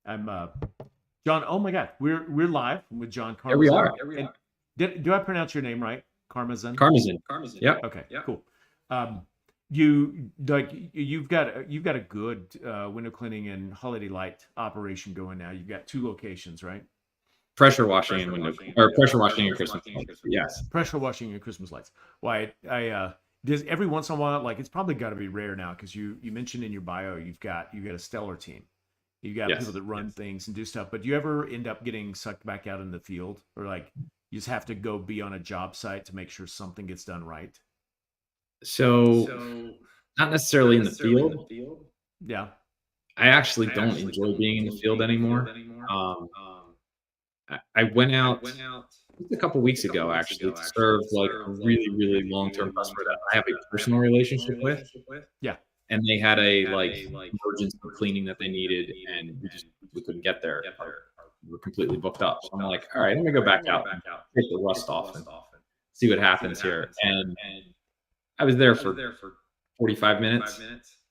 I'm John. Oh my God, we're live with John There we Karmazyn. are. And do I pronounce your name right? Karmazyn. Karmazyn. Yep. Okay, cool. Um, you've got a good window cleaning and holiday light operation going now. You've got two locations, right? Pressure washing and window, or pressure washing and Christmas lights. Yes. Pressure washing and Christmas lights. Why I does every once in a while, like it's probably got to be rare now because you mentioned in your bio you've got a stellar team. You got people Yes. that run things and do stuff, but do you ever end up getting sucked back out in the field, or like you just have to go be on a job site to make sure something gets done right? So, not necessarily in the field. Yeah. I actually don't enjoy being in the field anymore. Um, I went out just a couple weeks ago actually to serve like a really, really long-term customer that I have a personal relationship with, Yeah. and they had a like emergency cleaning that they needed, and we couldn't get there. We were completely booked up. So I'm like, all right, I'm gonna go back out and take the rust off and see what happens here. And I was there for 45 minutes,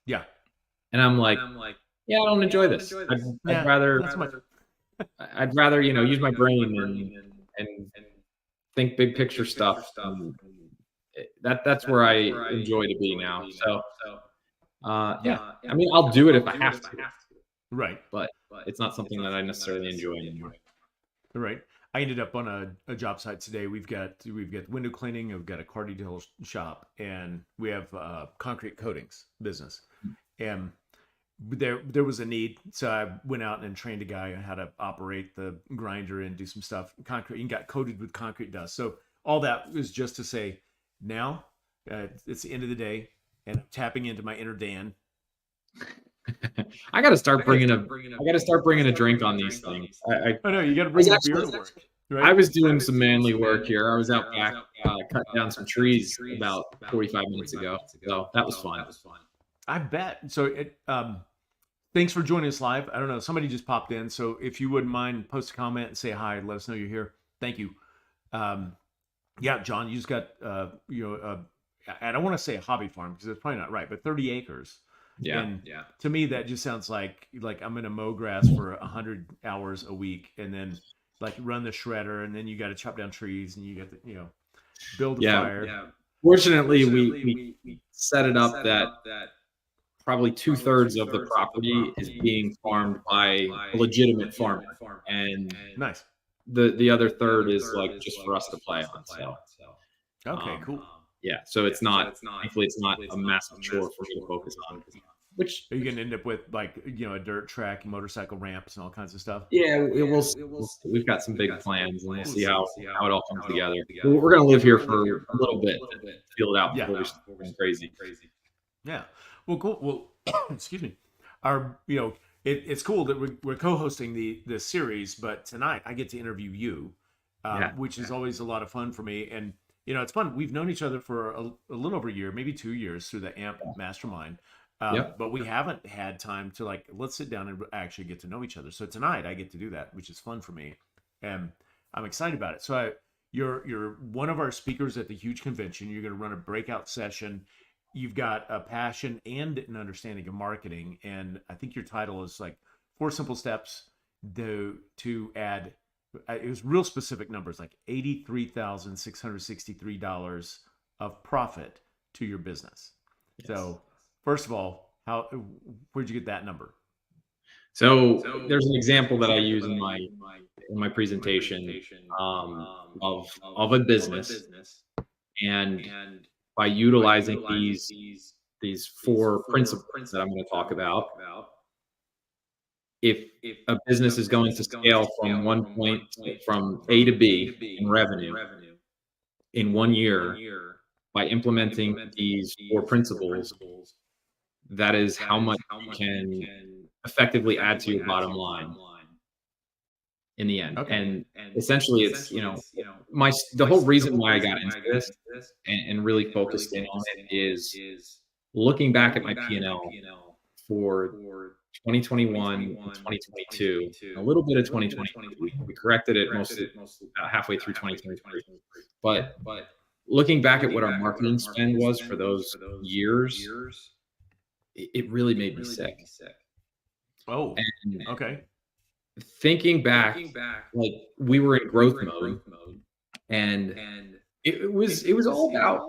Yeah. and I'm like, yeah, I don't enjoy this. Yeah. I'd rather Not so much. use my brain and think big picture stuff. That's where I enjoy to be now. So yeah, I mean, I'll do it if I have to, Right. but it's not something that I necessarily enjoy anymore. Right. I ended up on a job site today. We've got window cleaning, we've got a car detail shop, and we have concrete coatings business. And there was a need, so I went out and trained a guy on how to operate the grinder and do some stuff. Concrete and got coated with concrete dust. So all that was just to say, now it's the end of the day, and I'm tapping into my inner Dan. I got to start bringing a drink on these things. Oh no, you got to bring a beer to work. Right? I was doing some manly work here. I was out back cutting down some trees about 45 minutes ago, so that was fun. I bet. So thanks for joining us live. I don't know, somebody just popped in, so if you wouldn't mind, post a comment and say hi. Let us know you're here. Thank you. Yeah, John, you just got I don't want to say a hobby farm because it's probably not right, but 30 acres. Yeah. And to me, that just sounds like I'm going to mow grass for 100 hours a week, and then like run the shredder, and then you got to chop down trees, and you got to build a fire. Yeah. Fortunately, we set it up that probably 2/3 of the property is being farmed by a legitimate farmer, and Nice. the other third is like just for us to play on. So Okay, cool. yeah, so it's not, thankfully, it's not a massive chore for me to focus on. Which are you gonna end up with, like, a dirt track, motorcycle ramps, and all kinds of stuff? yeah, we'll see. We've got some big plans, and we'll see how it all comes together. We're gonna live here for a little bit to feel it out before we start going crazy. Yeah. Well, cool. Well, excuse me. Our it's cool that we're co-hosting the series, but tonight I get to interview you, which is always a lot of fun for me. And it's fun. We've known each other for a little over a year, maybe 2 years, through the AMP Mastermind. But we haven't had time to let's sit down and actually get to know each other. So tonight I get to do that, which is fun for me, and I'm excited about it. So you're one of our speakers at the huge convention. You're going to run a breakout session. You've got a passion and an understanding of marketing, and I think your title is like 4 simple steps to add. It was real specific numbers, like $83,663 of profit to your business. Yes. So first of all, where'd you get that number? So there's an example that I use in my presentation of a business, and by utilizing these 4 principles that I'm going to talk about, if a business is going to scale from one point from A to B in revenue in 1 year by implementing these 4 principles, that is how much you can effectively add to your bottom line in the end. Okay. And essentially it's, the whole reason why I got into this and really focused in on it is looking back at my P&L for 2021 and 2022, a little bit of 2023. We corrected it mostly about halfway through 2023. But looking back at what our marketing spend was for those years, it really made me sick. Oh, okay. thinking back, like we were in growth mode, and it was all about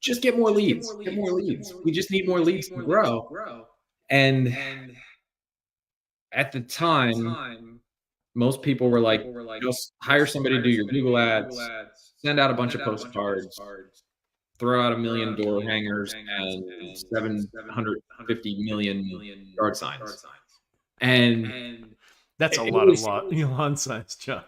just get more leads, get more leads. We just need more leads to grow. And at the time, most people were like, just hire somebody to do your Google ads, send out a bunch of postcards, throw out 1 million door hangers and 750 million yard signs. And That's a it lot of was lawn signs, John.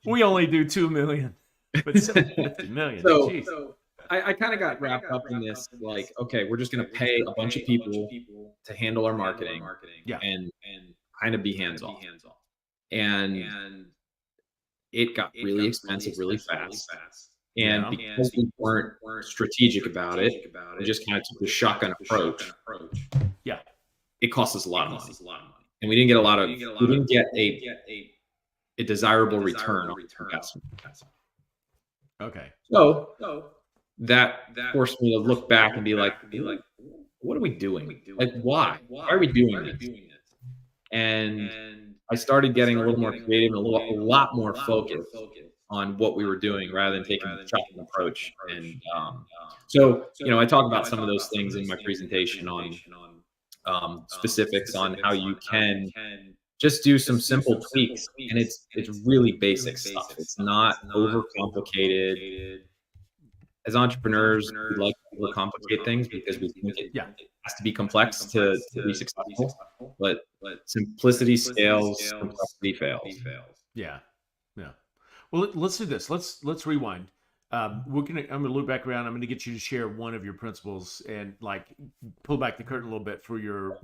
We only do 2 million, but 750 million. So I kind of got wrapped up in this, like, okay, we're just going to pay a bunch of people to handle our marketing, Yeah. and kind of be hands off. And it got really expensive really fast. And because we weren't strategic about it, we just kind of took the shotgun approach. Yeah. It cost us a lot of money. And we didn't get a desirable return on investment. Okay. So that forced me to look back and be like, what are we doing? Like, why? Why are we doing this? And I started getting a little more creative and a lot more focused on what we were doing rather than taking the shotgun approach. And so, I talk about some of those things in my presentation on specifics on how you can just do some simple tweaks, and it's really basic stuff. It's not overcomplicated. As entrepreneurs, we like to overcomplicate things because we think it has to be complex to be successful. But simplicity scales, complexity fails. Yeah. Well, let's do this. Let's rewind. I'm gonna loop back around. I'm gonna get you to share one of your principles and like pull back the curtain a little bit for your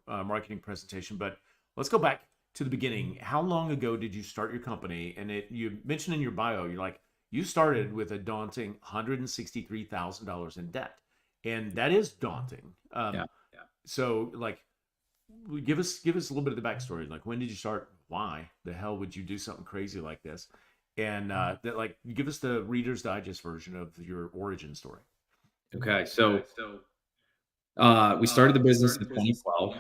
marketing presentation. But let's go back to the beginning. How long ago did you start your company? And you mentioned in your bio, you're like, you started with a daunting $163,000 in debt, and that is daunting. So, like, give us a little bit of the backstory. Like, when did you start? Why the hell would you do something crazy like this? And that, like, give us the Reader's Digest version of your origin story. Okay, so we started the business in 2012.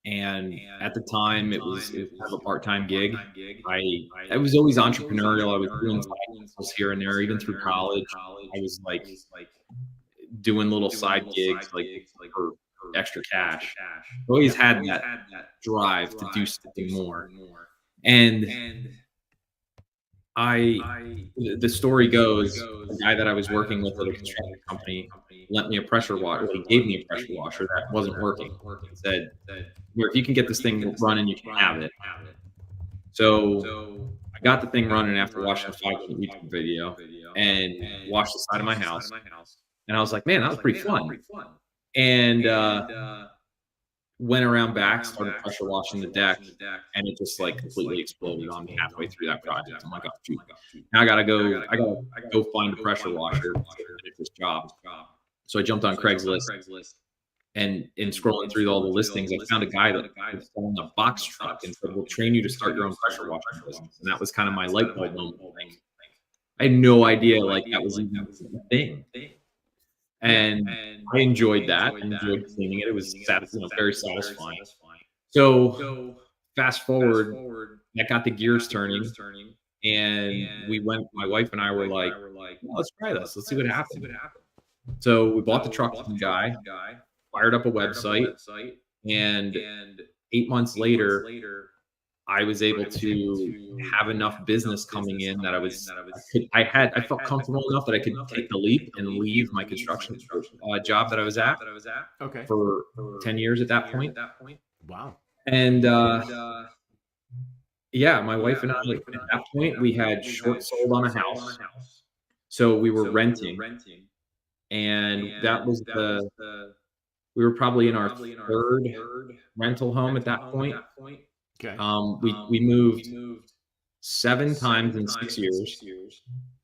And at the time, it was kind of a part-time gig. I was always entrepreneurial. I was doing side hustles here and there, even through college. I was like doing little side gigs, like for extra cash. I always had that drive to do something more. And the story goes, the guy that I was working with at a construction company lent me a pressure washer. He gave me a pressure washer that wasn't working. He said, "If you can get this thing running, you can have it." So I got the thing running after watching a 5-minute YouTube video and washed the side of my house. And I was like, man, that was pretty fun. And went around back, started pressure washing the deck, and it just like completely exploded on me halfway through that project. I'm like, oh, shoot. Now I gotta go find a pressure washer to finish this job. So I jumped on Craigslist, and in scrolling through all the listings, I found a guy that was selling a box truck and said, we'll train you to start your own pressure washing business. And that was kind of my light bulb moment. I had no idea like that was even a thing. And I enjoyed that. I enjoyed cleaning it. It was very satisfying. So fast forward, that got the gears turning, and my wife and I were like, well, let's try this. Let's see what happens. So we bought the truck from the guy, fired up a website, and 8 months later, I was able to have enough business coming in that I felt comfortable enough that I could take the leap and leave my construction job that I was at for 10 years at that point. Wow. And my wife and I, at that point, we had short sold on a house. So we were renting. And that was we were probably in our third rental home at that point. Okay. We moved 7 times in 6 years.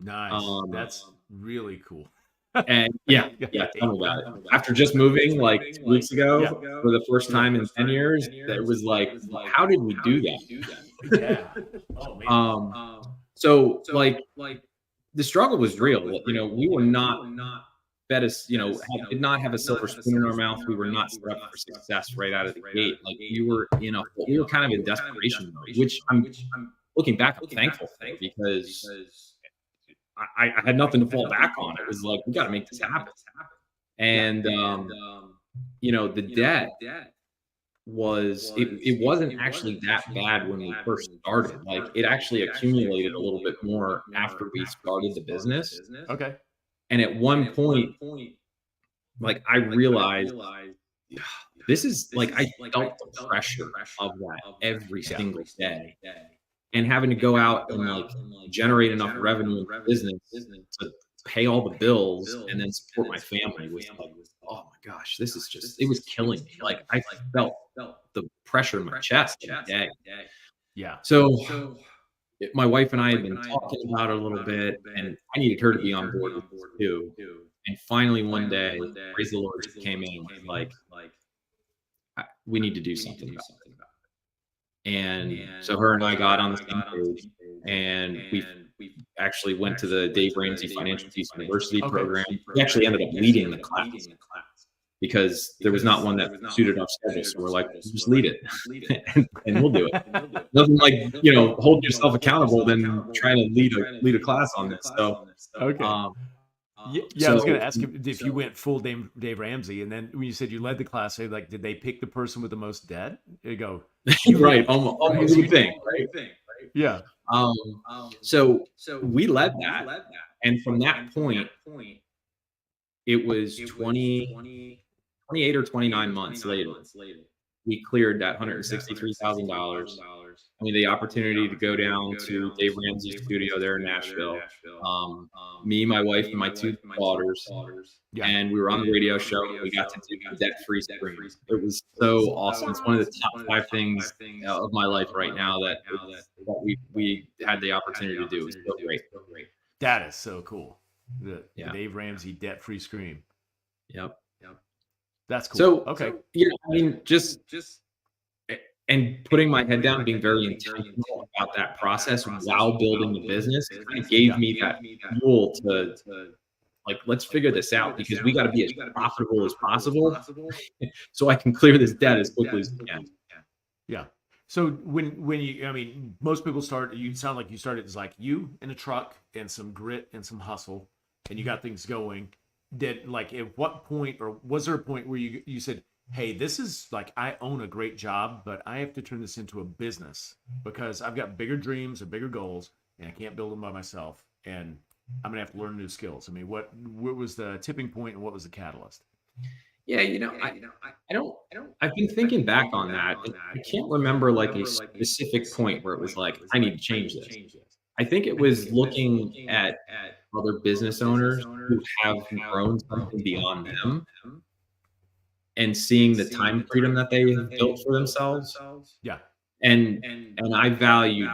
Nice. That's really cool. And tell me about it. After just moving like 2 weeks ago for the first time in 10 years, that was like, how did we do that? Yeah. Oh man. So like the struggle was real. We were not bet us, did not have a silver spoon in our mouth. We were not set up for success right out of the gate. Like we were kind of in desperation mode, which I'm looking back, I'm thankful for, because I had nothing to fall back on. It was like, we got to make this happen. And, the debt it wasn't actually that bad when we first started. Like, it actually accumulated a little bit more after we started the business. Okay. And at one point, like, I realized this is like, I felt the pressure of that every single day, and having to go out and like generate enough revenue in the business to pay all the bills and then support my family was like, oh my gosh, this is just, it was killing me. Like, I felt the pressure in my chest every day. Yeah. So my wife and I had been talking about it a little bit, and I needed her to be on board with this too. And finally, one day, praise the Lord, she came in like, we need to do something about it. And so her and I got on the same page, and we actually went to the Dave Ramsey Financial Peace University program. We actually ended up leading the class because there was not one that suited our schedule. So we're like, just lead it and we'll do it. Nothing like, hold yourself accountable than trying to lead a class on this. So, okay. Yeah, I was going to ask if you went full Dave Ramsey, and then when you said you led the class, like, did they pick the person with the most debt? You go, right, almost you think, right? Yeah. So we led that, and from that point, it was 28 or 29 months later, we cleared that $163,000. I mean, the opportunity to go down to Dave Ramsey's studio there in Nashville. Me, my wife, and my two daughters, and we were on the radio show. We got to do the debt-free stream. It was so awesome. It's one of the top 5 things of my life right now that we had the opportunity to do. It was so great. That is so cool. The Dave Ramsey debt-free scream. Yep. That's cool. So, okay. I mean, just and putting my head down, being very intentional about that process while building the business, it kind of gave me that fuel to like, let's figure this out, because we got to be as profitable as possible so I can clear this debt as quickly as we can. Yeah. So when you, I mean, most people start, you sound like you started as like you in a truck and some grit and some hustle, and you got things going. Did, like, at what point, or was there a point where you said, hey, this is like, I own a great job, but I have to turn this into a business because I've got bigger dreams and bigger goals, and I can't build them by myself, and I'm gonna have to learn new skills. I mean, what was the tipping point, and what was the catalyst? Yeah, I've been thinking back on that. I can't remember like a specific point where it was like, I need to change this. I think it was looking at other business owners who have grown something beyond them and seeing the time freedom that they have built for themselves. Yeah. And I value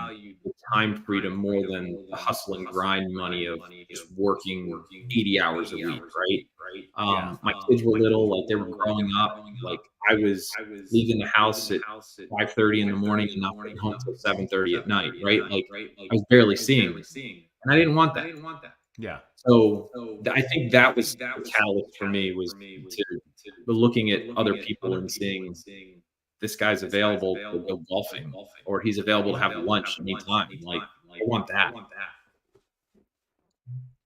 the time freedom more than the hustle and grind money of just working 80 hours a week, right? My kids were little, like, they were growing up. Like, I was leaving the house at 5:30 in the morning and not getting home till 7:30 at night, right? Like, I was barely seeing them, and I didn't want that. Yeah. So I think that was the catalyst for me, was to looking at other people and seeing, this guy's available to go golfing, or he's available to have lunch anytime. Like, I want that.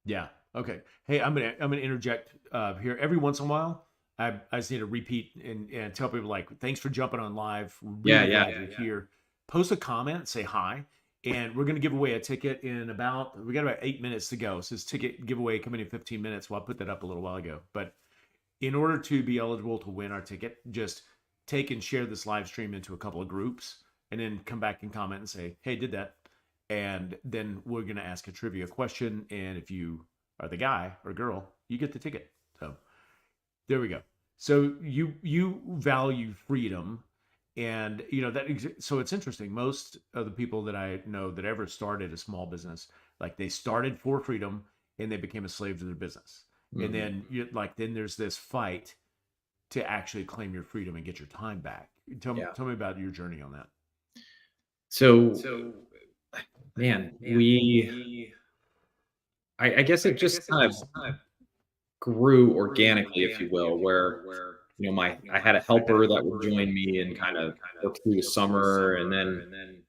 Yeah. Okay. Hey, I'm gonna interject here. Every once in a while, I just need to repeat and tell people, like, thanks for jumping on live. Really glad you're here. Post a comment, say hi, and we're gonna give away a ticket in we got about 8 minutes to go. So this ticket giveaway coming in 15 minutes. Well, I put that up a little while ago, but in order to be eligible to win our ticket, just take and share this live stream into a couple of groups, and then come back and comment and say, hey, did that. And then we're going to ask a trivia question. And if you are the guy or girl, you get the ticket. So there we go. So you value freedom, and so it's interesting. Most of the people that I know that ever started a small business, like, they started for freedom and they became a slave to their business. Mm-hmm. And then then there's this fight to actually claim your freedom and get your time back. Tell me about your journey on that. So man, I guess it just kind of grew organically, if you will, where I had a helper that would join me and kind of work through the summer, and then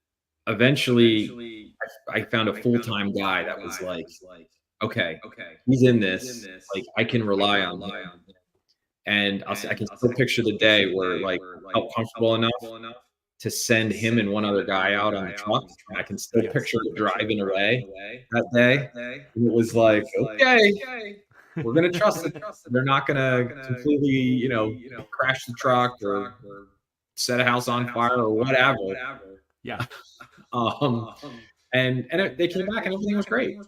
eventually I found a full-time guy that was like, okay, he's in this, like I can rely on him. And I can still picture the day where like I felt comfortable enough to send him and one other guy out on the truck. And I can still picture it driving away that day. And it was like, okay, we're gonna trust that they're not gonna completely, crash the truck or set a house on fire or whatever. Yeah. They came back and everything was great.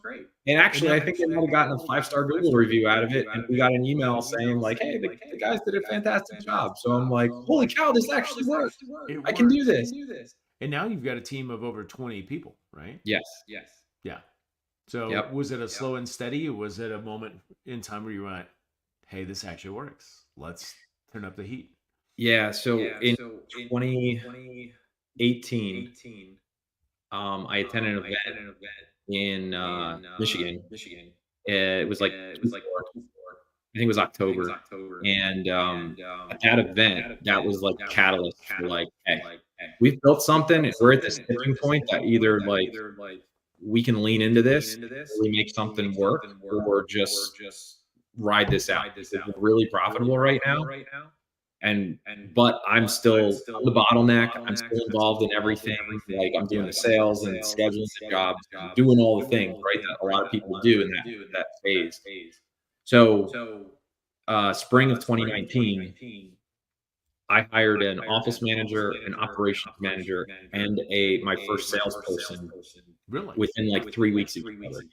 And actually, I think they might have gotten a 5-star Google review out of it, and we got an email saying like, "Hey, the guys did a fantastic job." So I'm like, "Holy cow, this actually worked! I can do this." And now you've got a team of over 20 people, right? Yes. Yeah. So was it a slow and steady, or was it a moment in time where you went, "Hey, this actually works. Let's turn up the heat"? Yeah. So in 2018, I attended an event in Michigan. It was like I think it was October, and at that event, that was like a catalyst for like, hey, we've built something, and we're at this tipping point that either like we can lean into this, really make something work, or just ride this out. It's really profitable right now. But I'm the bottleneck. I'm still involved in everything. Like I'm doing the sales and scheduling the jobs, and doing all the things, right, that a lot of people do in that phase. So, spring of 2019, I hired an office manager, an operations manager, and my first salesperson within like 3 weeks of each other.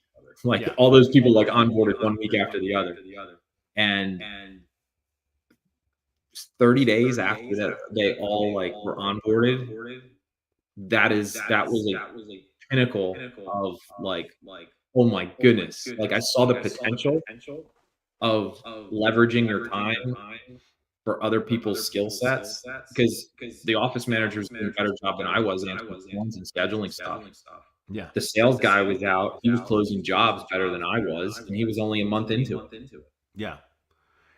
Like all those people like onboarded 1 week after the other. And 30 days after that, they all like were onboarded. That was a pinnacle of like, oh my goodness. Like I saw the potential of leveraging your time for other people's skill sets, because the office manager was doing a better job than I was answering phones and scheduling stuff. Yeah. The sales guy was out. He was closing jobs better than I was, and he was only a month into it. Yeah.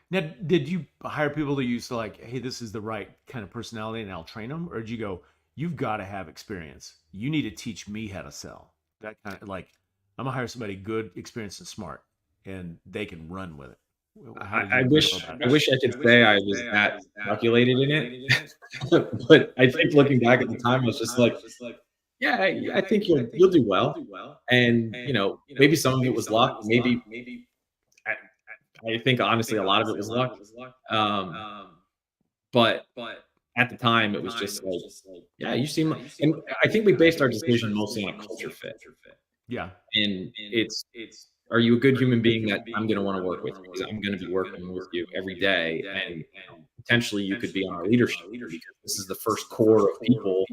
Now, did you hire people that used to like, hey, this is the right kind of personality and I'll train them? Or did you go, you've got to have experience. You need to teach me how to sell. That kind of like, I'm gonna hire somebody good, experienced, and smart, and they can run with it. I wish I could say I was that calculated in it, but I think looking back at the time, I was just like, yeah, I think you'll do well, and maybe some of it was luck, maybe. I think honestly, a lot of it was luck. But at the time, it was just like, yeah, you seem like, and I think we based our decision mostly on a culture fit. Yeah. And are you a good human being that I'm going to want to work with? Because I'm going to be working with you every day. And potentially you could be on our leadership team, because this is the first core of people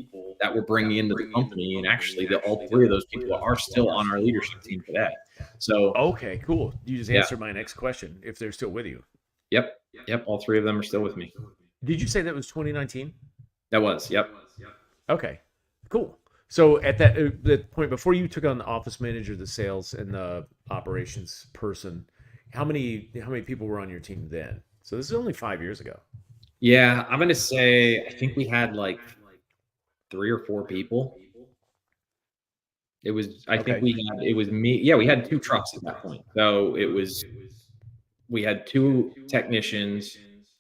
that we're bringing into the company. And actually, all three of those people are still on our leadership team today. So, okay, cool. You just answered my next question, if they're still with you. Yep. All three of them are still with me. Did you say that was 2019? That was, yep. Okay, cool. So at that point, before you took on the office manager, the sales, and the operations person, how many people were on your team then? So this is only 5 years ago. Yeah, I'm gonna say I think we had like 3 or 4 people. It was it was me. Yeah, we had 2 trucks at that point. So we had 2 technicians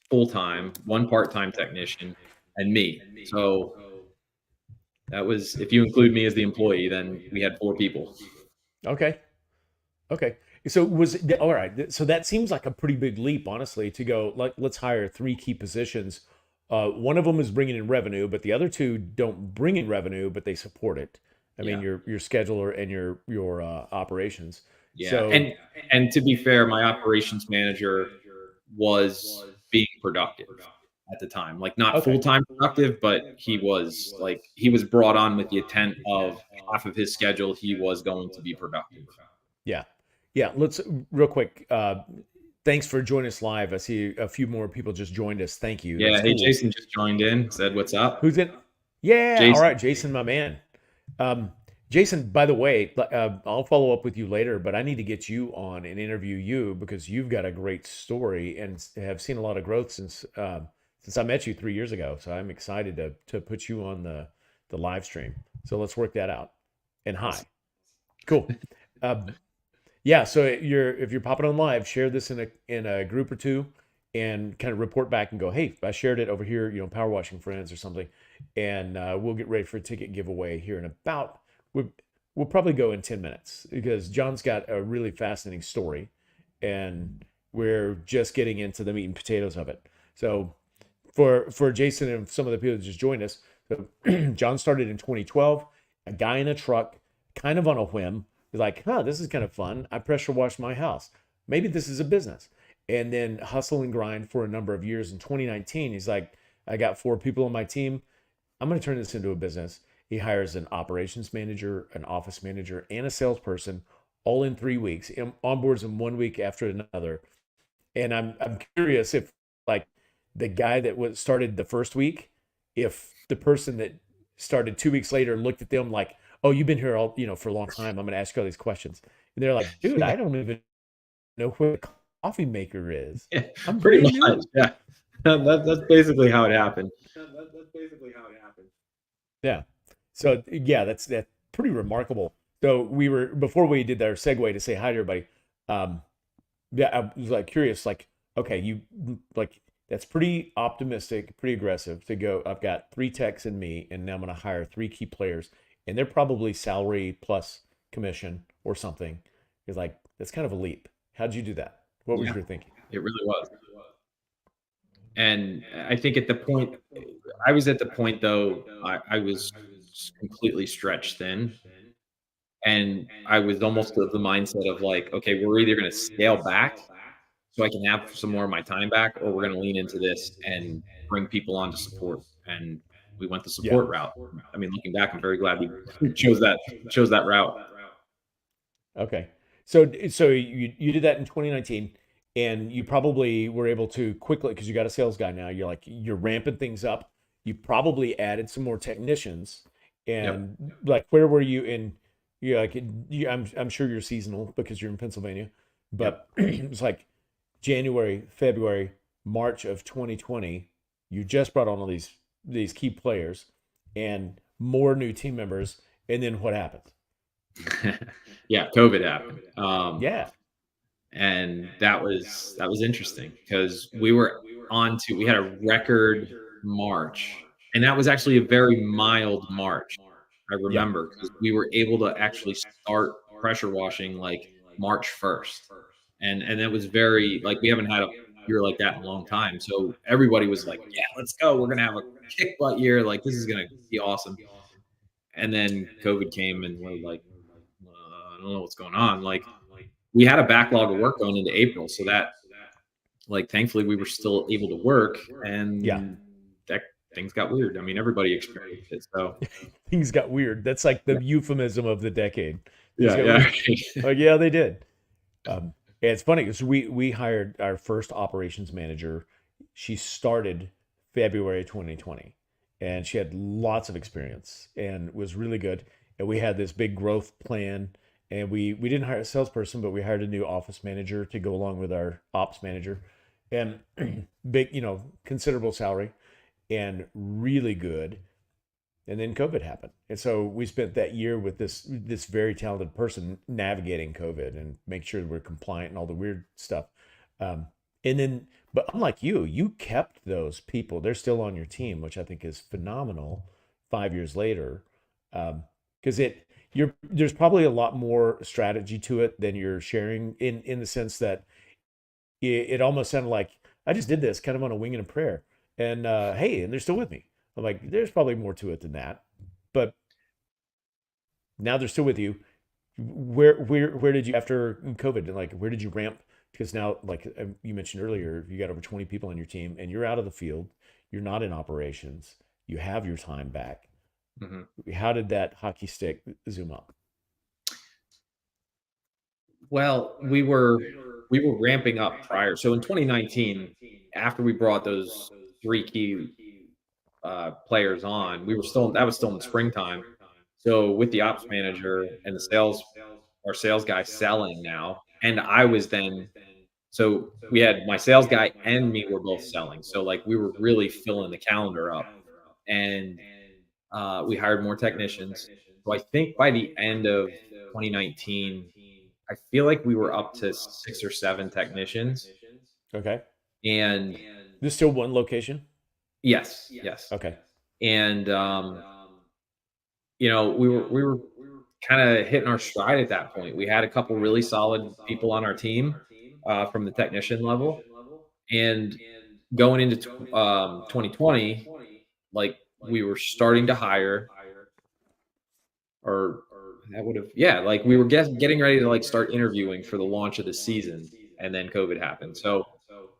full-time, 1 part-time technician, and me. So that was, if you include me as the employee, then we had 4 people. Okay. So all right. So that seems like a pretty big leap, honestly, to go like, let's hire 3 key positions. One of them is bringing in revenue, but the other 2 don't bring in revenue, but they support it. I mean, your scheduler and your operations. Yeah. So, and to be fair, my operations manager was being productive at the time, like not full-time productive, but he was brought on with the intent of half of his schedule he was going to be productive. Yeah. Let's real quick. Thanks for joining us live. I see a few more people just joined us. Thank you. Yeah. Hey, cool. Jason just joined in. Said, "What's up?" Who's in? Yeah. Jason. All right, Jason, my man. Jason, by the way, I'll follow up with you later, but I need to get you on and interview you because you've got a great story and have seen a lot of growth since I met you 3 years ago. So I'm excited to put you on the live stream. So let's work that out. And hi, Awesome. cool. Um, yeah, so if you're popping on live, share this in a group or two, and kind of report back and go, hey, I shared it over here, power washing friends or something, and we'll get ready for a ticket giveaway here in about we'll, we'll probably go in 10 minutes because John's got a really fascinating story, and we're just getting into the meat and potatoes of it. So for Jason and some of the people that just joined us, so John started in 2012, a guy in a truck, kind of on a whim. He's like, this is kind of fun. I pressure wash my house. Maybe this is a business. And then hustle and grind for a number of years. In 2019, he's like, I got 4 people on my team. I'm going to turn this into a business. He hires an operations manager, an office manager, and a salesperson all in 3 weeks. He onboards them 1 week after another. And I'm curious if like the guy that was started the first week, if the person that started 2 weeks later looked at them like, oh, you've been here all for a long time. I'm going to ask you all these questions, and they're like, dude, Yeah, I don't even know what a coffee maker is. yeah, I'm pretty brand much. new. Yeah, that's basically how it happened. Yeah. So yeah, that's pretty remarkable. So we were before we did our segue to say hi to everybody. Um, yeah, I was like curious, like, okay, you like that's pretty optimistic, pretty aggressive to go. I've got 3 techs in me, and now I'm going to hire 3 key players, and they're probably salary plus commission or something. It's like that's kind of a leap. How'd you do that? What was Yeah, your thinking? it really was. And I think at the point, I was at the point though, I was completely stretched thin. And I was almost of the mindset of like, okay, we're either going to scale back so I can have some more of my time back, or we're going to lean into this and bring people on to support. And we went the Yeah. support route. I mean, looking back, I'm very glad we chose that route. Okay. So you did that in 2019, and you probably were able to quickly because you got a sales guy now. You're ramping things up. You probably added some more technicians, Yep. and like where were you in? You like I'm sure you're seasonal because you're in Pennsylvania, Yep. but it's like January, February, March of 2020. You just brought on all these key players and more new team members, and then what happened? Yeah. COVID happened. Yeah. And that was interesting because we had a record March, and that was actually a very mild March. I Yeah. remember because we were able to actually start pressure washing like March 1st, and it was very like we haven't had a year like that in a long time. So everybody was like, "Yeah, let's go. We're gonna have a kick butt year. Like this is gonna be awesome." And then COVID came, and we're like, I don't know what's going on. Like we had a backlog of work going into April, so that like thankfully we were still able to work, Yeah. and that things got weird. I mean, everybody experienced it. So Things got weird. That's like the yeah, euphemism of the decade. Things yeah, got yeah. weird. Like, yeah, they did. Yeah, it's funny because we hired our first operations manager. She started February 2020, and she had lots of experience and was really good. And we had this big growth plan, and we didn't hire a salesperson, but we hired a new office manager to go along with our ops manager, and big, considerable salary, and really good. And then COVID happened, and so we spent that year with this very talented person navigating COVID and make sure we're compliant and all the weird stuff. Um, and then, but unlike you kept those people; they're still on your team, which I think is phenomenal. 5 years later, because there's probably a lot more strategy to it than you're sharing in the sense that it almost sounded like I just did this kind of on a wing and a prayer, and hey, and they're still with me. I'm like, there's probably more to it than that, but now they're still with you. Where did you after COVID? And like, where did you ramp? Because now, like you mentioned earlier, you got over 20 people on your team, and you're out of the field. You're not in operations. You have your time back. Mhm. How did that hockey stick zoom up? Well, we were ramping up prior. So in 2019, after we brought those 3 key players on, we were still that was still in the springtime. So with the ops manager and our sales guy selling now, and I was then so we had my sales guy and me were both selling. So like we were really filling the calendar up, and we hired more technicians. So I think by the end of 2019, I feel like we were up to 6 or 7 technicians, Okay. and There's still one location. yes, yes, Okay. and we were kind of hitting our stride at that point. We had a couple really solid people on our team from the technician level, and going into 2020, like we were starting to hire, or that would have, yeah, like we were getting ready to like start interviewing for the launch of the season, and then COVID happened. So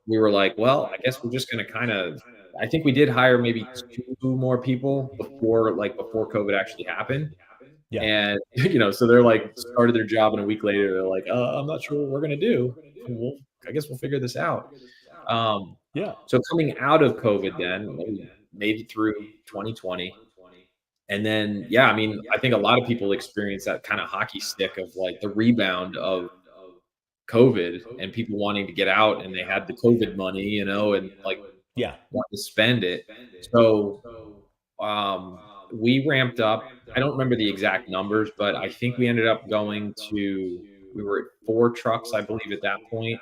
we were like, well, I guess we're just going to kind of. I think we did hire maybe 2 more people before COVID actually happened. Yeah. And, so they're like started their job, and a week later, they're like, I'm not sure what we're gonna do. Well, I guess we'll figure this out. Um, Yeah. so coming out of COVID then, we made it through 2020. And then, yeah, I mean, I think a lot of people experience that kind of hockey stick of like the rebound of COVID and people wanting to get out, and they had the COVID money, and like Yeah. want to spend it. So we ramped up. I don't remember the exact numbers, but I think we ended up we were at 4 trucks, I believe, at that point.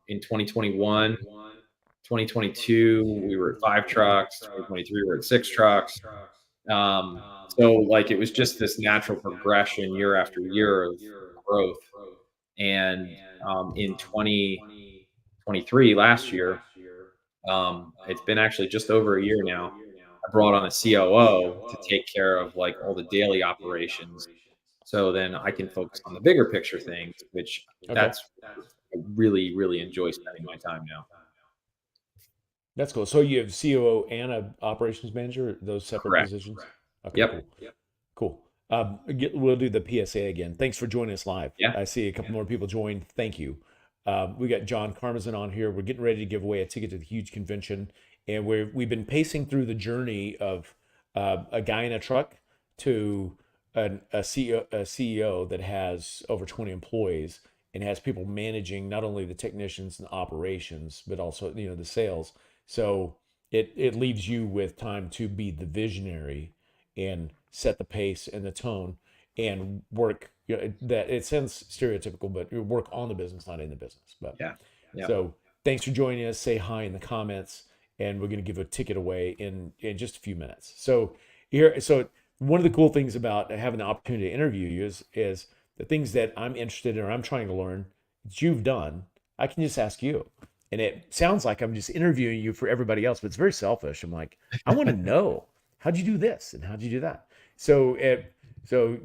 In 2021, 2022, we were at 5 trucks. 2023, we were at 6 trucks. So like it was just this natural progression year after year of growth. And in 2023, last year, it's been actually just over a year now. I brought on a COO to take care of like all the daily operations. So then I can focus on the bigger picture things, which Okay. that's I really, really enjoy spending my time now. That's cool. So you have COO and a operations manager, those separate Correct. positions? Okay, Yep. cool. Cool. We'll do the PSA again. Thanks for joining us live. Yeah. I see a couple more people joined. Thank you. We got John Karmazyn on here. We're getting ready to give away a ticket to the huge convention, and we've been pacing through the journey of a guy in a truck to a CEO that has over 20 employees and has people managing not only the technicians and operations, but also the sales. So it leaves you with time to be the visionary and set the pace and the tone and work. That it sounds stereotypical, but you work on the business, not in the business. But Yeah. Yeah. so thanks for joining us. Say hi in the comments, and we're going to give a ticket away in just a few minutes. So one of the cool things about having the opportunity to interview you is the things that I'm interested in or I'm trying to learn that you've done. I can just ask you. And it sounds like I'm just interviewing you for everybody else, but it's very selfish. I'm like, I want to know, how'd you do this and how'd you do that? So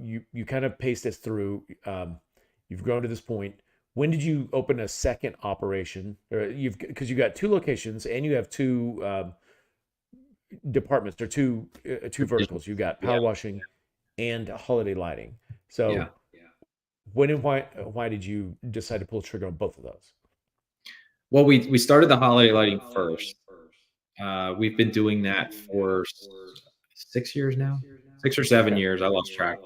you kind of pace this through. You've grown to this point. When did you open a second operation? Or because you got 2 locations and you have 2 departments or two verticals. You got Yeah. power washing and holiday lighting. So Yeah. when and why did you decide to pull the trigger on both of those? Well, we started the holiday lighting first. We've been doing that for 6 years now, 6 or 7 years. I lost track.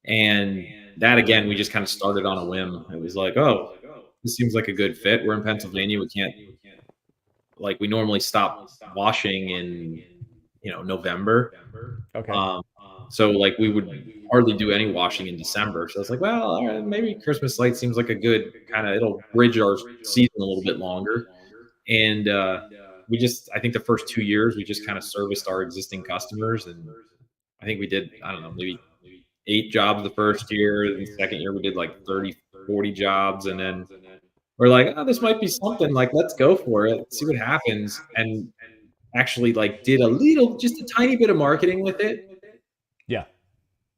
And that again, we just kind of started on a whim. It was like, oh, this seems like a good fit. We're in Pennsylvania. We can't like we normally stop washing in November. Okay. So like we would hardly do any washing in December. So I was like, well, all right, maybe Christmas light seems like a good kind of it'll bridge our season a little bit longer. And I think the first 2 years we just kind of serviced our existing customers, and I think we did, I don't know, maybe 8 jobs the first year. And the second year we did like 30, 40 jobs. And then we're like, oh, this might be something, like, let's go for it, see what happens. And actually like did just a tiny bit of marketing with it. Yeah.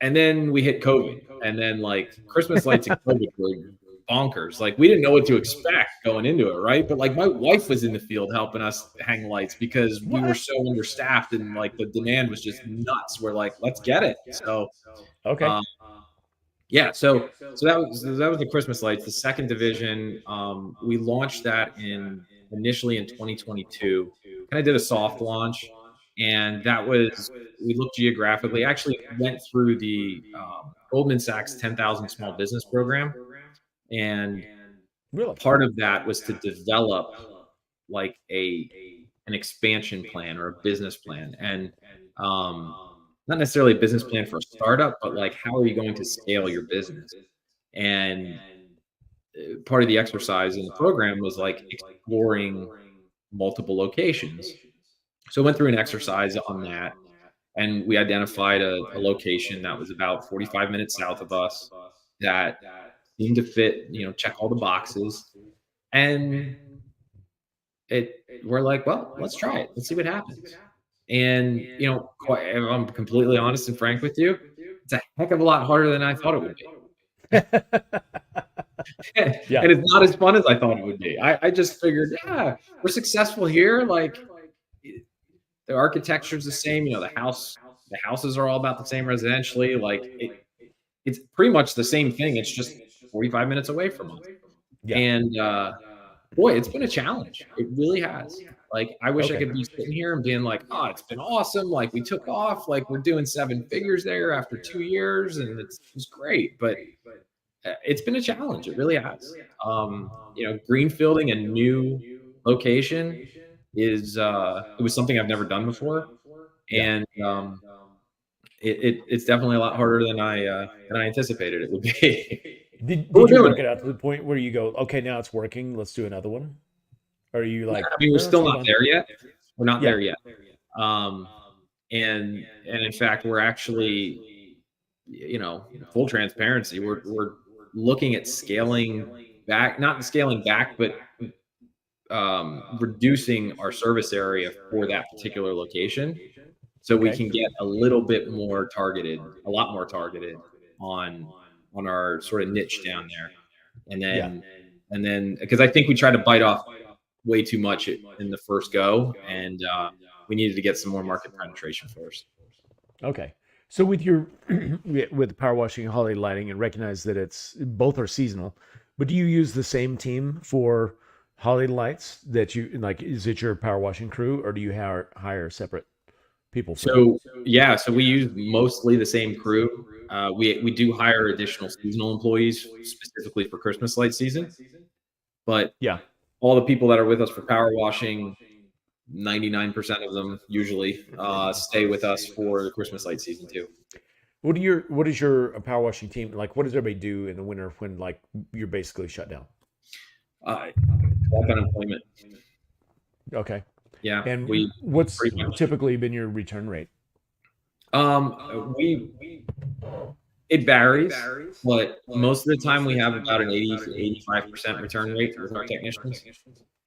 And then we hit COVID, and then like Christmas lights and COVID were bonkers. Like we didn't know what to expect going into it, right? But like my wife was in the field helping us hang lights because we were so understaffed, and like the demand was just nuts. We're like, let's get it. So Okay. yeah, so that was the Christmas lights. The second division, we launched that initially in 2022. Kind of did a soft launch, And that was, we looked geographically, actually went through the Goldman Sachs 10,000 Small Business Program. And Really? part of that was to develop like an expansion plan or a business plan. And not necessarily a business plan for a startup, but like, how are you going to scale your business? And part of the exercise in the program was like exploring multiple locations. So I went through an exercise on that, and we identified a location that was about 45 minutes south of us that seemed to fit, check all the boxes. And we're like, well, let's try it. Let's see what happens. And, if I'm completely honest and frank with you, it's a heck of a lot harder than I thought it would be. Yeah. And it's not as fun as I thought it would be. I just figured, yeah, we're successful here. Like, the architecture's the same, the houses are all about the same residentially. Like, it's pretty much the same thing. It's just 45 minutes away from us. Yeah. And boy, it's been a challenge. It really has. Like, I wish I Okay. could be sitting here and being like, oh, it's been awesome. Like, we took off, like, we're doing 7 figures there after 2 years, and it's great. But it's been a challenge. It really has. Greenfielding a new location is it was something I've never done before. Yeah. And it's definitely a lot harder than I anticipated it would be. Did But we're you doing work it out to the point where you go, okay, now it's working, let's do another one? Or are you like, I mean, we're "No, still let's move not on." there yet. We're not Yeah. there yet. And in fact, we're actually, full transparency, we're looking at scaling back, not scaling back, but reducing our service area for that particular location, so we Okay. can get a little bit more targeted, a lot more targeted on our sort of niche down there. And then because I think we tried to bite off way too much in the first go, and we needed to get some more market penetration first. Okay. So with your with power washing and holiday lighting, and recognize that it's both are seasonal, but do you use the same team for holiday lights that you like? Is it your power washing crew, or do you hire separate people for that? So yeah, so we use mostly the same crew. We do hire additional seasonal employees specifically for Christmas light season, but Yeah. all the people that are with us for power washing, 99% of them usually stay with us for the Christmas light season too. What is your power washing team like? What does everybody do in the winter when like you're basically shut down? Like unemployment. Okay. Yeah, And we what's pretty much. typically been your return rate? It varies, but most of the time we have about an 80 to 85% return rate with our technicians.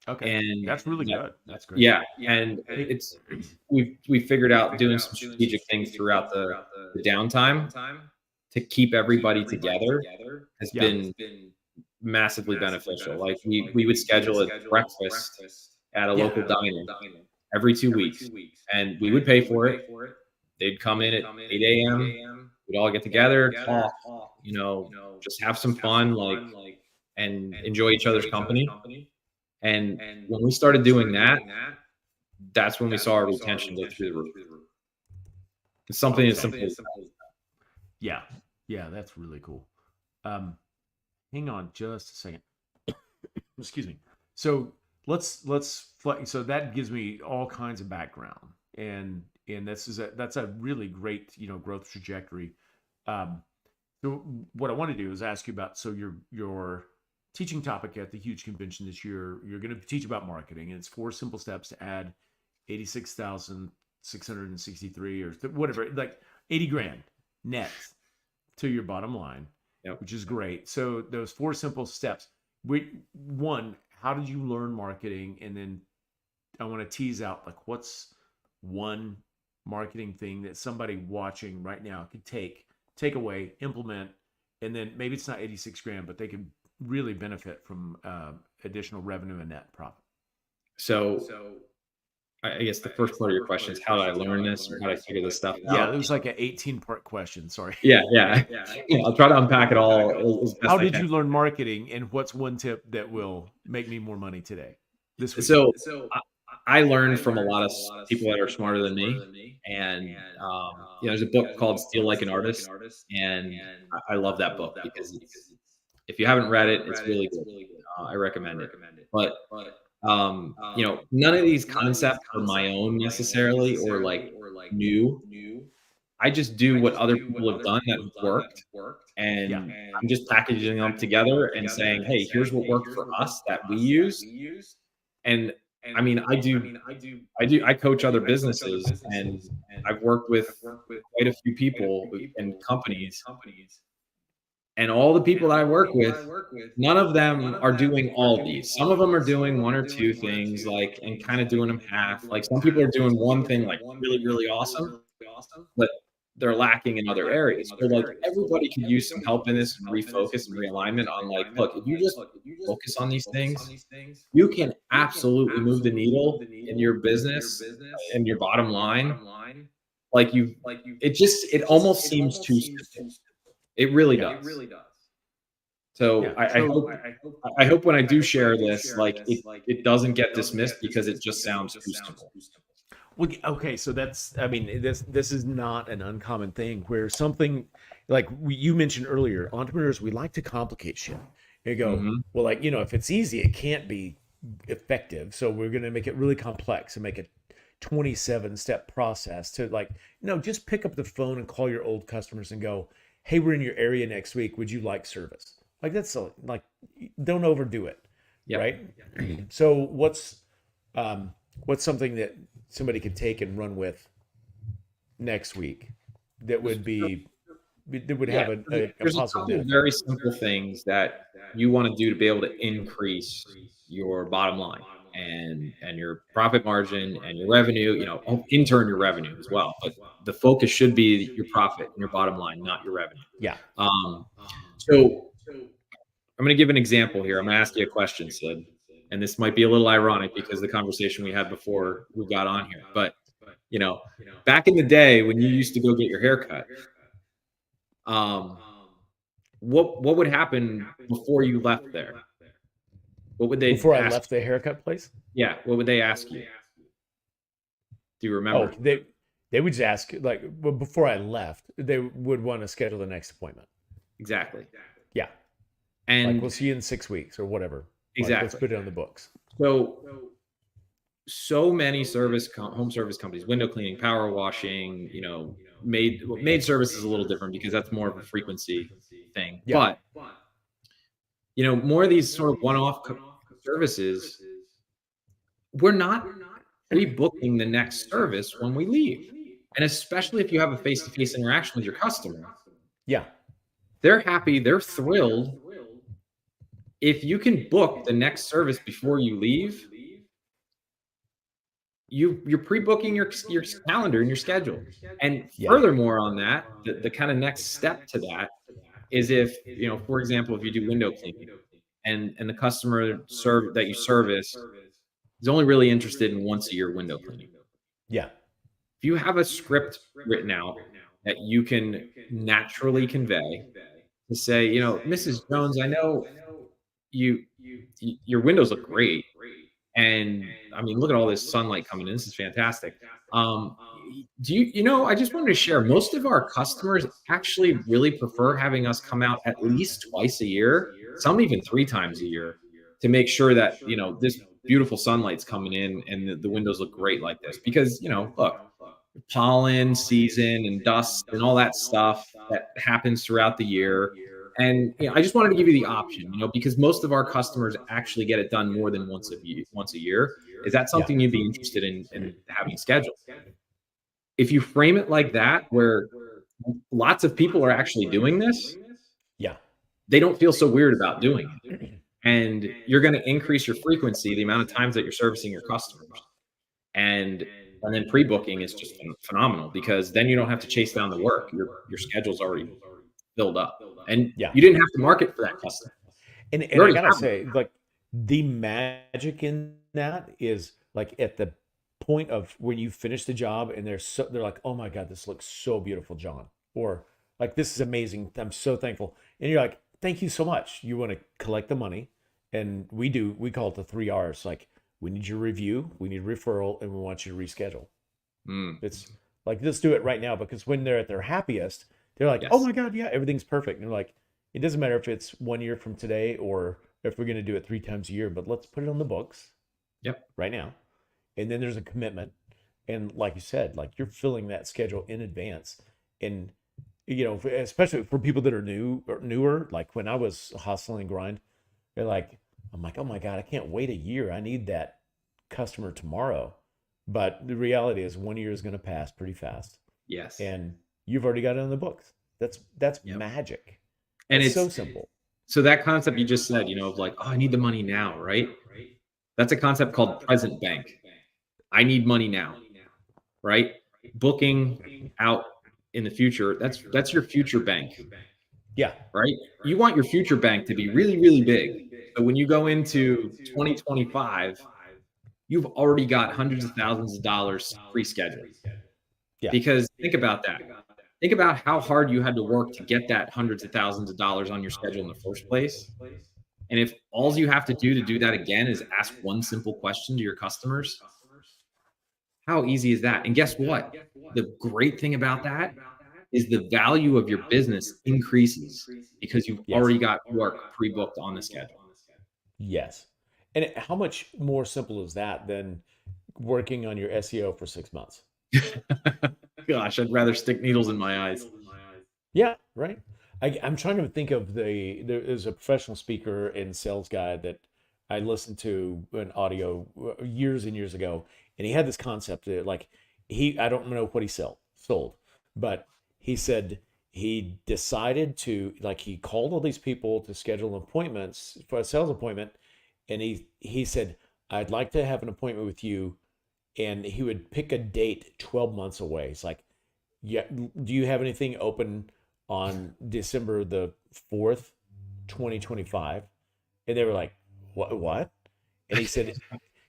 Okay. And That's really good. That's great. yeah, and we figured out doing some strategic things throughout the downtime to keep everybody together has Yeah. been massively beneficial. Like, we would schedule a breakfast at a local diner every 2 weeks, and we would pay for it. They'd come in at 8 a.m. We'd all get together, talk, just have some fun, like, and enjoy each other's company. And when we started doing that, that's when we saw our retention go through the roof. It's something as simple as that. Yeah. Yeah, that's really cool. Hang on just a second. Excuse me. So so that gives me all kinds of background, and that's a really great growth trajectory. So what I want to do is ask you about your teaching topic at the huge convention this year. You're going to teach about marketing, and it's 4 simple steps to add 86,663 or whatever, like 80 grand net to your bottom line. Yep. Which is great. So those 4 simple steps. One, how did you learn marketing? And then I want to tease out like what's one marketing thing that somebody watching right now could take away, implement, and then maybe it's not 86 grand, but they can really benefit from additional revenue and net profit. So I guess the first part of your question is, how did I learn this, or how did I figure this stuff out? Yeah, it was like an 18-part question. Sorry. Yeah. I'll try to unpack it all as best How I did can. you learn marketing, and what's one tip that will make me more money today? This week? So I learned from a lot of people that are smarter than me, and there's a book called Steal Like an Artist, and I love that book because if you haven't read it, it's really good. I recommend it. But none of these concepts are my own necessarily or like new. I just do what other people have done that have worked, Yeah. and I'm just packaging them together and saying, "Hey, here's what worked for us that we used." And I mean, I coach other businesses, and I've worked with quite a few people and companies, and all the people that I work with, none of them are doing all these. Some of them are doing one or two things, like, and kind of doing them half. Like some people are doing one thing like really, really awesome, but they're lacking in other areas. So like everybody could use some help in this and refocus and realignment on like, look, if you just focus on these things, you can absolutely move the needle in your business and your bottom line. Like it almost seems too simple. It really Yeah. does. So Yeah. I hope when I do share this, like it doesn't get dismissed because it just sounds too simple. Well, okay, so that's, I mean, this is not an uncommon thing where something like you mentioned earlier, entrepreneurs, we like to complicate shit. You go, Mhm. well, like, if it's easy, it can't be effective. So we're going to make it really complex and make a 27-step process to like, just pick up the phone and call your old customers and go, hey, we're in your area next week. Would you like service? Like, that's like, don't overdo it. Yep. Right. So what's something that somebody could take and run with next week that would have a There's a positive couple of benefit? very simple things that you want to do to be able to increase your bottom line and your profit margin and your revenue, in turn your revenue as well. But the focus should be your profit and your bottom line, not your revenue. Yeah. So I'm going to give an example here. I'm going to ask you a question, Sid. And this might be a little ironic because the conversation we had before we got on here. But, back in the day when you used to go get your hair cut, um, what would happen before you left there? What would they Before I ask? left the haircut place? Yeah, what would they ask you? Do you Oh, remember? they would just ask like, well, before I left, they would want to schedule the next appointment. Exactly. Yeah. Like, we'll And see you in 6 weeks or whatever. Like, let's exactly. put it on the books. So many home service companies, window cleaning, power washing, maid service is a little different because that's more of a frequency thing. Yeah. But more of these sort of one-off services, we're not pre-booking the next service when we leave. And especially if you have a face-to-face interaction with your customer, Yeah. they're happy, they're thrilled. If you can book the next service before you leave, you're pre-booking your calendar and your schedule. And Yeah. furthermore on that, the kind of next step to that is if, for example, if you do window cleaning and the customer that you service is only really interested in once a year window cleaning. Yeah. If you have a script written out that you can naturally convey to say, Mrs. Jones, I know your windows look great. And I mean, look at all this sunlight coming in. This is fantastic. I just wanted to share, most of our customers actually really prefer having us come out at least twice a year, some even 3 times a year, to make sure that, this beautiful sunlight's coming in and the windows look great like this. Because, look, pollen season and dust and all that stuff that happens throughout the year. And I just wanted to give you the option, because most of our customers actually get it done more than once a year. Is that something you'd be interested in having scheduled? If you frame it like that, where lots of people are actually doing this, Yeah. they don't feel so weird about doing it. And you're going to increase your frequency, the amount of times that you're servicing your customers. And then pre-booking is just phenomenal because then you don't have to chase down the work. Your schedule's already filled up, and you didn't have to market for that customer. And I gotta say, like, the magic in that is like at the point of when you finish the job and they're like, oh my God, this looks so beautiful, John. Or like, this is amazing. I'm so thankful. And you're like, thank you so much. You want to collect the money. And we call it the 3 R's. Like, we need your review, we need a referral, and we want you to reschedule. Mm. It's like, let's do it right now, because when they're at their happiest, they're like, oh Yes. my God, yeah, everything's perfect. And they're like, it doesn't matter if it's 1 year from today or if we're going to do it 3 times a year, but let's put it on the books Yep. right now. And then there's a commitment. And like you said, like, you're filling that schedule in advance. And, especially for people that are new or newer, like when I was hustling and grind, they're like, I'm like, oh my God, I can't wait a year. I need that customer tomorrow. But the reality is 1 year is going to pass pretty fast. Yes. And you've already got it on the books. That's Yep. magic. And it's so simple. So that concept you just said, of like, oh, I need the money now, right? That's a concept called present bank. I need money now, right? Booking out in the future, that's your future bank. Yeah. Right? You want your future bank to be really, really big. So when you go into 2025, you've already got hundreds of thousands of dollars pre-scheduled. Yeah. Because think about that. Think about how hard you had to work to get that hundreds of thousands of dollars on your schedule in the first place. And if all you have to do that again is ask one simple question to your customers, how easy is that? And guess what? The great thing about that is the value of your business increases because you've already got work pre-booked on the schedule. Yes. And how much more simple is that than working on your SEO for 6 months? Gosh, I'd rather stick needles in my eyes. Yeah, right. I'm trying to think of there's a professional speaker and sales guy that I listened to an audio years and years ago, and he had this concept that, like, I don't know what he sold, but he said he decided to, like, he called all these people to schedule appointments for a sales appointment, and he said, I'd like to have an appointment with you, and he would pick a date 12 months away. It's like, yeah, do you have anything open on December the 4th, 2025? And they were like, what? And he said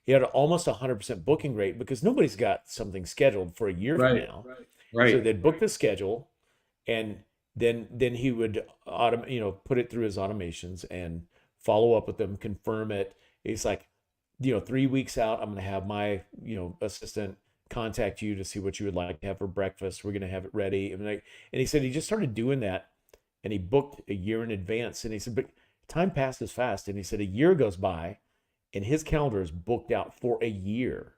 he had almost 100% booking rate because nobody's got something scheduled for a year from now. Right. So they'd book the schedule, and then he would put it through his automations and follow up with them, confirm it. He's like, 3 weeks out, I'm going to have my, assistant contact you to see what you would like to have for breakfast. We're going to have it ready. And he said he just started doing that, and he booked a year in advance. And he said, but time passes fast. And he said a year goes by, and his calendar is booked out for a year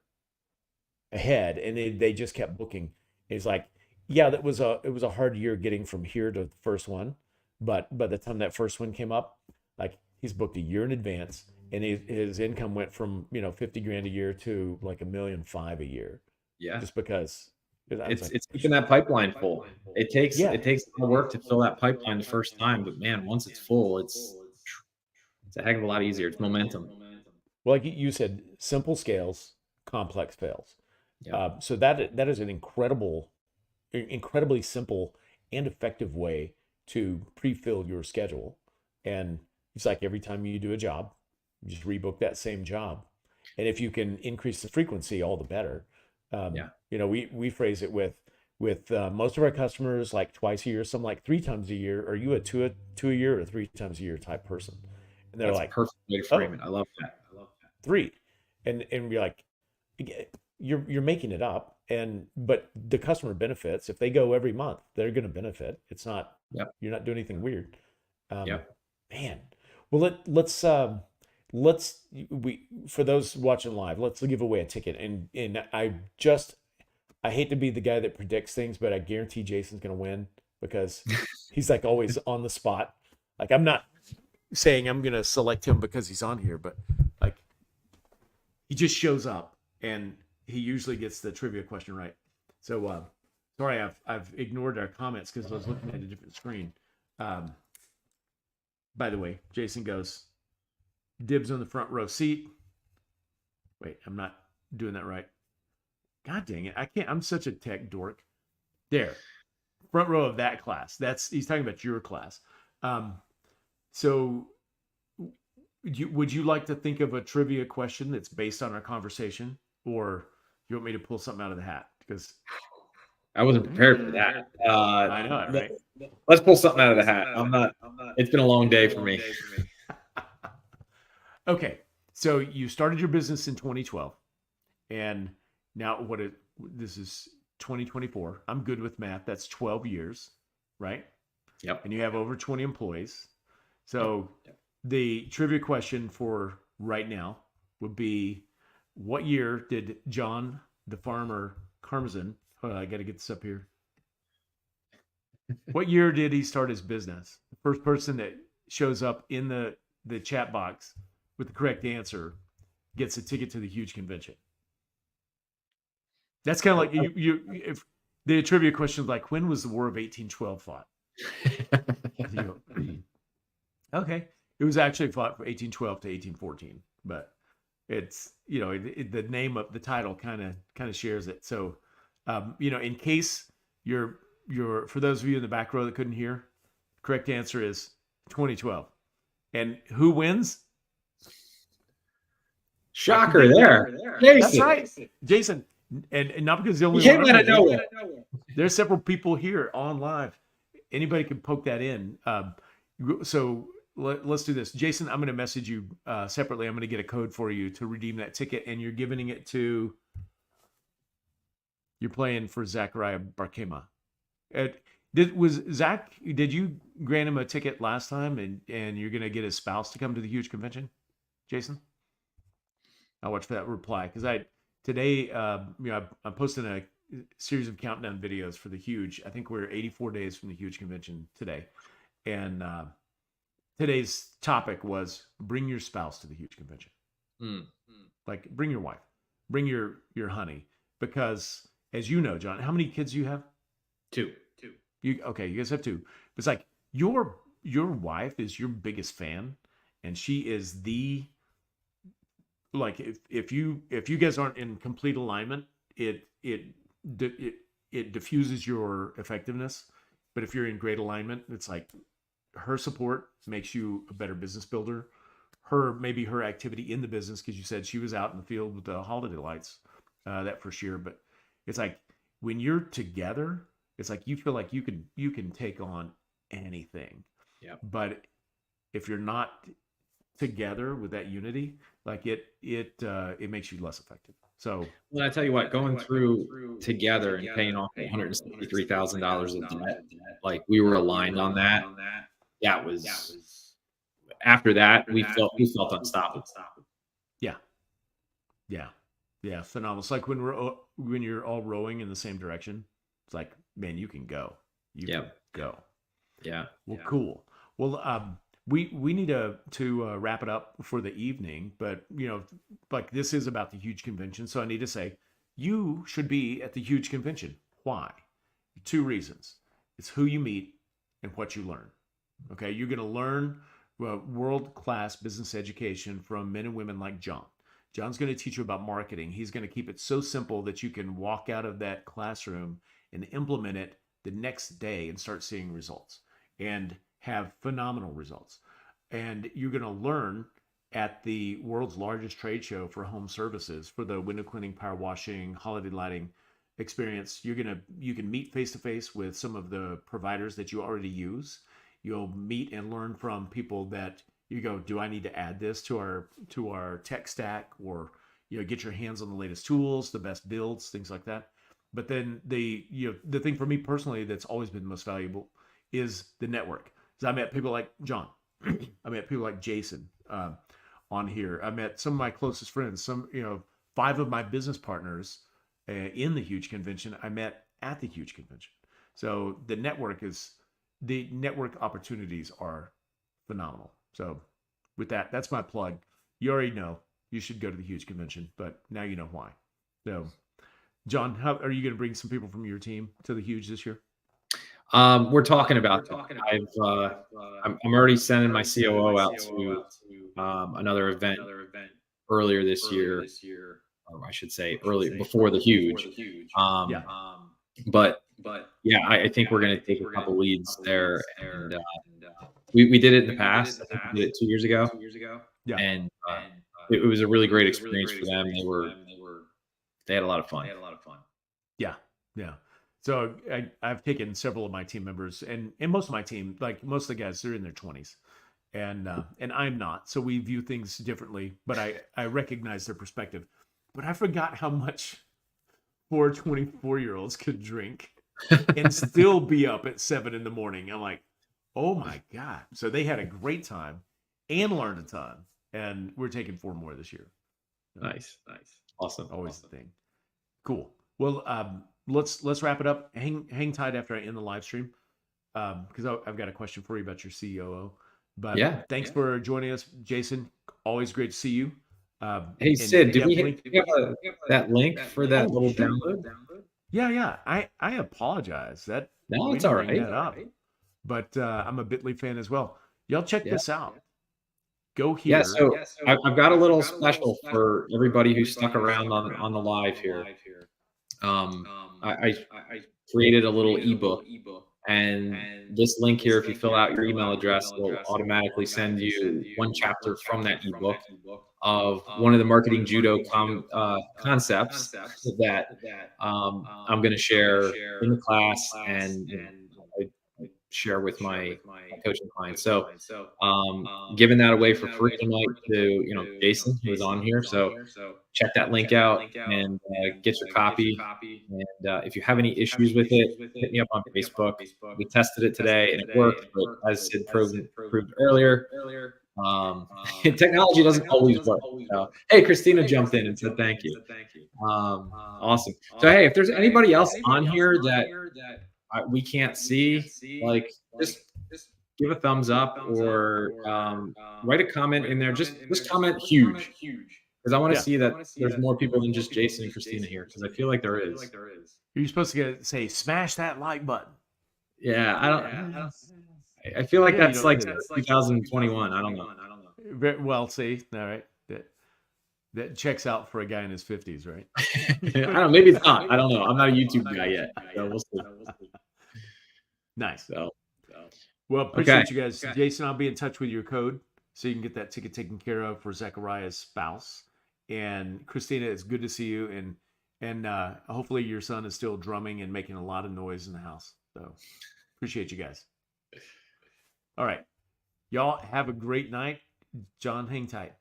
ahead. And they just kept booking. And he's like, yeah, it was a hard year getting from here to the first one. But by the time that first one came up, like, he's booked a year in advance, and his income went from, 50 grand a year to like $1.5 million a year. Yeah. Just because it's keeping that pipeline full. It takes work to fill that pipeline the first time, but man, once it's full, it's a heck of a lot easier. It's momentum. Well, like you said, simple scales, complex fails. Yeah. So that is an incredibly simple and effective way to pre-fill your schedule. And it's like every time you do a job, you just rebook that same job. And if you can increase the frequency, all the better. We phrase it with most of our customers like twice a year, some like 3 times a year. Are you a two a year or 3 times a year type person? And they're like, perfect way to frame it. I love that. 3. And we're like, you're making it up, but the customer benefits. If they go every month, they're going to benefit. It's not, you're not doing anything weird. Man. Well, let's for those watching live, let's give away a ticket. And I hate to be the guy that predicts things, but I guarantee Jason's going to win because he's like always on the spot. Like, I'm not saying I'm going to select him because he's on here, but like, he just shows up and he usually gets the trivia question right. So, sorry, I've ignored our comments because I was looking at a different screen. By the way, Jason goes, dibs on the front row seat. Wait, I'm not doing that right. God dang it. I can't. I'm such a tech dork. There. Front row of that class. He's talking about your class. So would you like to think of a trivia question that's based on our conversation, or you want me to pull something out of the hat? Because I wasn't prepared for that. I know it, right? Let's pull something out of the hat. I'm not. It's been a long day for me. Okay, So you started your business in 2012, and now this is 2024. I'm good with math. That's 12 years, right? Yep. And you have over 20 employees. So Yep. the trivia question for right now would be, what year did John the farmer Karmazyn, hold on, I got to get this up here. What year did he start his business? The first person that shows up in the chat box with the correct answer gets a ticket to the huge convention. That's kind of like if the trivia question is like, when was the War of 1812 fought? Okay, it was actually fought from 1812 to 1814, but it's the name of the title kind of shares it. So in case you're for those of you in the back row that couldn't hear, correct answer is 2012. And who wins? Shocker there. Jason. That's right, Jason. And not because the only came one. out of nowhere. There's several people here on live. Anybody can poke that in. So let's do this. Jason, I'm going to message you separately. I'm going to get a code for you to redeem that ticket, and you're giving it to. You're playing for Zachariah Barkema. Did you grant him a ticket last time, and you're going to get his spouse to come to the huge convention, Jason? I'll watch for that reply, because today I'm posting a series of countdown videos for the huge. I think we're 84 days from the huge convention today, and today's topic was bring your spouse to the huge convention. Like, bring your wife, bring your honey, because as you know, John, how many kids do you have? Two. You guys have two. It's like your wife is your biggest fan, and she is like, if you guys aren't in complete alignment, it diffuses your effectiveness. But if you're in great alignment, it's like her support makes you a better business builder. Maybe her activity in the business, because you said she was out in the field with the holiday lights that first year. But it's like when you're together, it's like you feel like you can take on anything. Yeah. But if you're not together with that unity, like it makes you less effective. So, well, I tell you what, going through together and paying off $163,000 of debt, like we were aligned on that. That was after that we felt unstoppable. Yeah, phenomenal. It's like when you're all rowing in the same direction. It's like, man, you can go. You can go. Yeah. Well, cool. Well, we need to wrap it up for the evening, but like, this is about the huge convention, so I need to say you should be at the huge convention. Why? 2 reasons. It's who you meet and what you learn. Okay, you're going to learn world-class business education from men and women like John. John's going to teach you about marketing. He's going to keep it so simple that you can walk out of that classroom and implement it the next day and start seeing results and have phenomenal results. And you're going to learn at the world's largest trade show for home services, for the window cleaning, power washing, holiday lighting experience. You can meet face to face with some of the providers that you already use. You'll meet and learn from people that you go, do I need to add this to our tech stack, or get your hands on the latest tools, the best builds, things like that. But then the thing for me personally that's always been most valuable is the network. So I met people like John, I met people like Jason on here. I met some of my closest friends, 5 of my business partners in the huge convention I met at the huge convention. So the network opportunities are phenomenal. So with that, that's my plug. You already know you should go to the huge convention, but now you know why. So, John, how are you going to bring some people from your team to the huge this year? We're talking about that. I'm already sending my COO out to another event earlier this year, or I should say before the huge. But yeah, I think we're going to take a couple leads there, and we did it in the past. I think we did it 2 years ago. Yeah, and it was a really great experience for them. They had a lot of fun. Yeah. So I've taken several of my team members, and most of my team, like most of the guys, they're in their 20s, and I'm not. So we view things differently, but I recognize their perspective. But I forgot how much 24-year-olds could drink and still be up at 7 in the morning. I'm like, oh my God. So they had a great time and learned a ton. And we're taking 4 more this year. Nice. Awesome. Always the thing. Cool. Well, let's wrap it up. Hang tight after I end the live stream. Because I've got a question for you about your COO. But thanks for joining us, Jason. Always great to see you. Hey Sid, did we have that link for that little download? Yeah. I apologize. No, it's all right. That up. But I'm a Bitly fan as well. Y'all check this out. Go here. Yeah, so I've got a little special for everybody who stuck around on the live here. I created a little ebook, and this link here, if you fill out your email address, will automatically send you one chapter from that ebook of one of the marketing judo concepts that I'm going to share in the class and I share with my coaching clients. So giving that away for free tonight to Jason, who was on here. So check that link out and get your copy. And if you have any issues with it, hit me up on Facebook. We tested it today and it worked, but as Sid proved earlier, technology doesn't always work. Hey, Christina jumped in and said thank you. Awesome. So hey, if there's anybody else on here that we can't see, like just give a thumbs up or write a comment in there. Just comment huge, because I want to see that there's more people than just Jason and Christina here, because I feel like there is. You're supposed to say smash that like button. Yeah, I feel like that's like 2021. I don't know. Very well, see, all right. That checks out for a guy in his 50s, right? I don't know. Maybe it's not. I don't know. I'm not a YouTube guy yet. So we'll see. Nice. Well, appreciate you guys. Jason, I'll be in touch with your code so you can get that ticket taken care of for Zechariah's spouse. And Christina, it's good to see you. And hopefully your son is still drumming and making a lot of noise in the house. So appreciate you guys. All right. Y'all have a great night. John, hang tight.